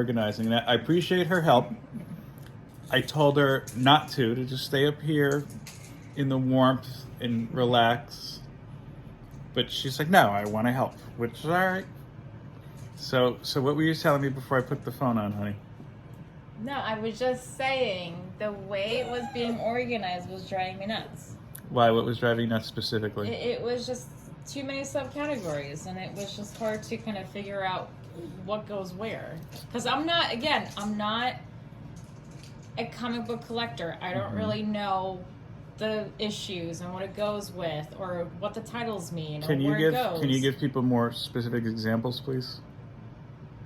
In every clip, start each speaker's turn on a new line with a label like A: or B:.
A: organizing. And I appreciate her help. I told her not to just stay up here in the warmth and relax. But she's like, no, I want to help, which is all right. So what were you telling me before I put the phone on, honey?
B: No, I was just saying the way it was being organized was driving me nuts.
A: Why? What was driving you nuts specifically?
B: It was just too many subcategories, and it was just hard to kind of figure out what goes where. Because I'm not a comic book collector. I don't really know the issues and what it goes with, or what the titles mean, or where it goes.
A: Can you give people more specific examples, please?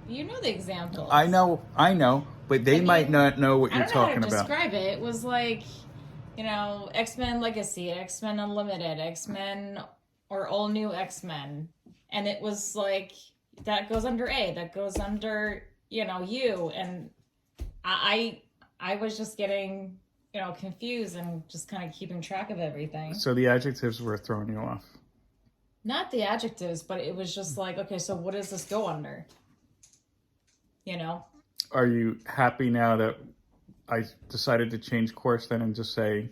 B: You know the examples.
A: I know, but they might not know what you're talking about.
B: I don't know how to describe it. It was like, X-Men Legacy, X-Men Unlimited, X-Men, or All New X-Men. And it was like, that goes under A, that goes under, U. And I was just getting, confused and just kind of keeping track of everything.
A: So the adjectives were throwing you off?
B: Not the adjectives, but it was just like, okay, so what does this go under?
A: Are you happy now that I decided to change course then and just say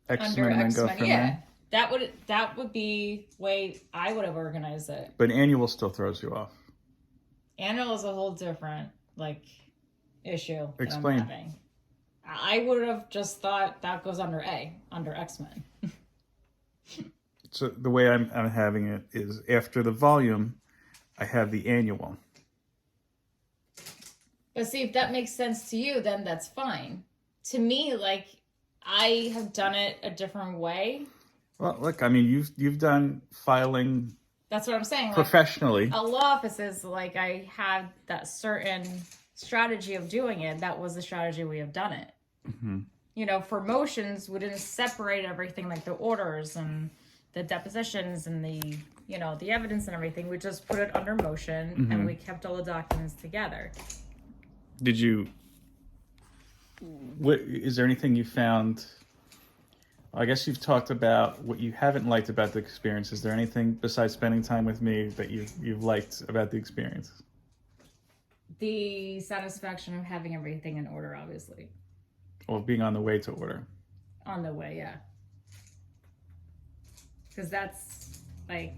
A: X-Men and then go from there?
B: That would be the way I would have organized it.
A: But annual still throws you off.
B: Annual is a whole different issue.
A: Explain.
B: I'm having. I would have just thought that goes under A, under X-Men.
A: So the way I'm having it is after the volume, I have the annual.
B: But see, if that makes sense to you, then that's fine. To me, I have done it a different way.
A: Well, look, I mean, you've done filing.
B: That's what I'm saying.
A: Professionally.
B: A law office is I had that certain strategy of doing it. That was the strategy we have done it. Mm-hmm. For motions, we didn't separate everything, like the orders and the depositions and the evidence and everything. We just put it under motion, and we kept all the documents together.
A: Is there anything you found? I guess you've talked about what you haven't liked about the experience. Is there anything besides spending time with me that you've liked about the experience?
B: The satisfaction of having everything in order, obviously.
A: Or being on the way to order.
B: On the way, yeah. Because that's a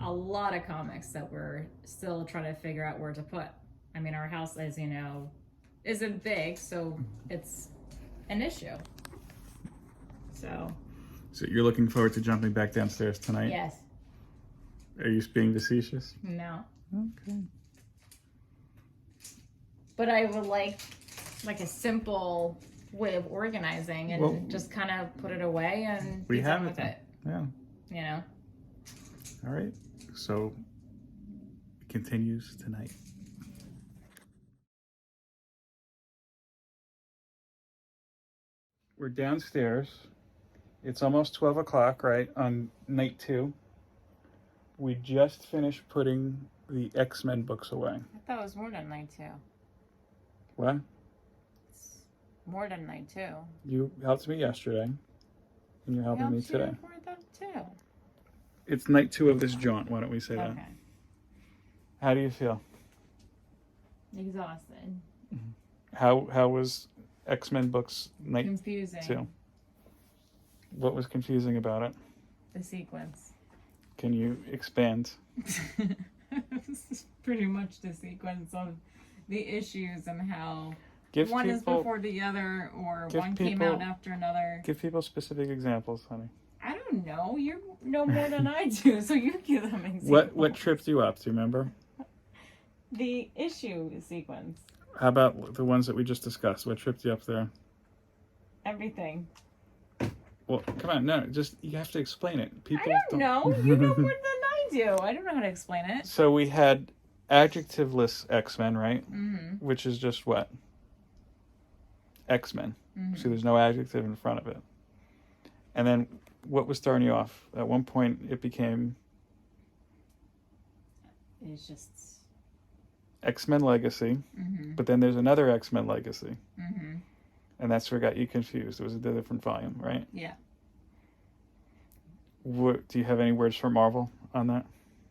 B: lot of comics that we're still trying to figure out where to put. I mean, our house, as you know, isn't big, so it's an issue. So
A: you're looking forward to jumping back downstairs tonight?
B: Yes.
A: Are you being facetious?
B: No.
A: Okay.
B: But I would like a simple way of organizing and just kind of put it away and be done with it.
A: Yeah. All right. So it continues tonight. We're downstairs. It's almost 12 o'clock, right, on night 2. We just finished putting the X-Men books away.
B: I thought it was more than night 2.
A: What?
B: It's more than night 2.
A: You helped me yesterday, and you're helping me today.
B: For that too.
A: It's night 2 of this jaunt. Why don't we say that?
B: Okay.
A: How do you feel?
B: Exhausted.
A: How was X-Men books night
B: Confusing.
A: 2? What was confusing about it?
B: The sequence.
A: Can you expand?
B: This is pretty much the sequence of the issues and how one is before the other, or one came out after another.
A: Give people specific examples, honey.
B: I don't know. You know more than I do, so you give them examples.
A: What tripped you up? Do you remember?
B: The issue sequence.
A: How about the ones that we just discussed? What tripped you up there?
B: Everything.
A: Well, come on, no, you have to explain it. People
B: I don't know. You know more than I do. I don't know how to explain it.
A: So we had adjectiveless X-Men, right?
B: Mm-hmm.
A: Which is just what? X-Men.
B: Mm-hmm.
A: So there's no adjective in front of it. And then what was throwing you off? At one point it became...
B: It's just...
A: X-Men Legacy.
B: Mm-hmm.
A: But then there's another X-Men Legacy.
B: Mm-hmm.
A: And that's where got you confused. It was a different volume, right?
B: Yeah.
A: Do you have any words for Marvel on that?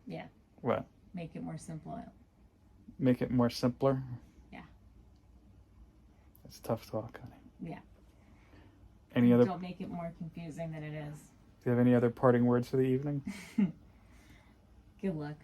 B: Yeah.
A: What?
B: Make it more simple.
A: Make it more simpler? It's tough talk, honey.
B: Yeah.
A: Any other?
B: Don't make it more confusing than it is.
A: Do you have any other parting words for the evening?
B: Good luck.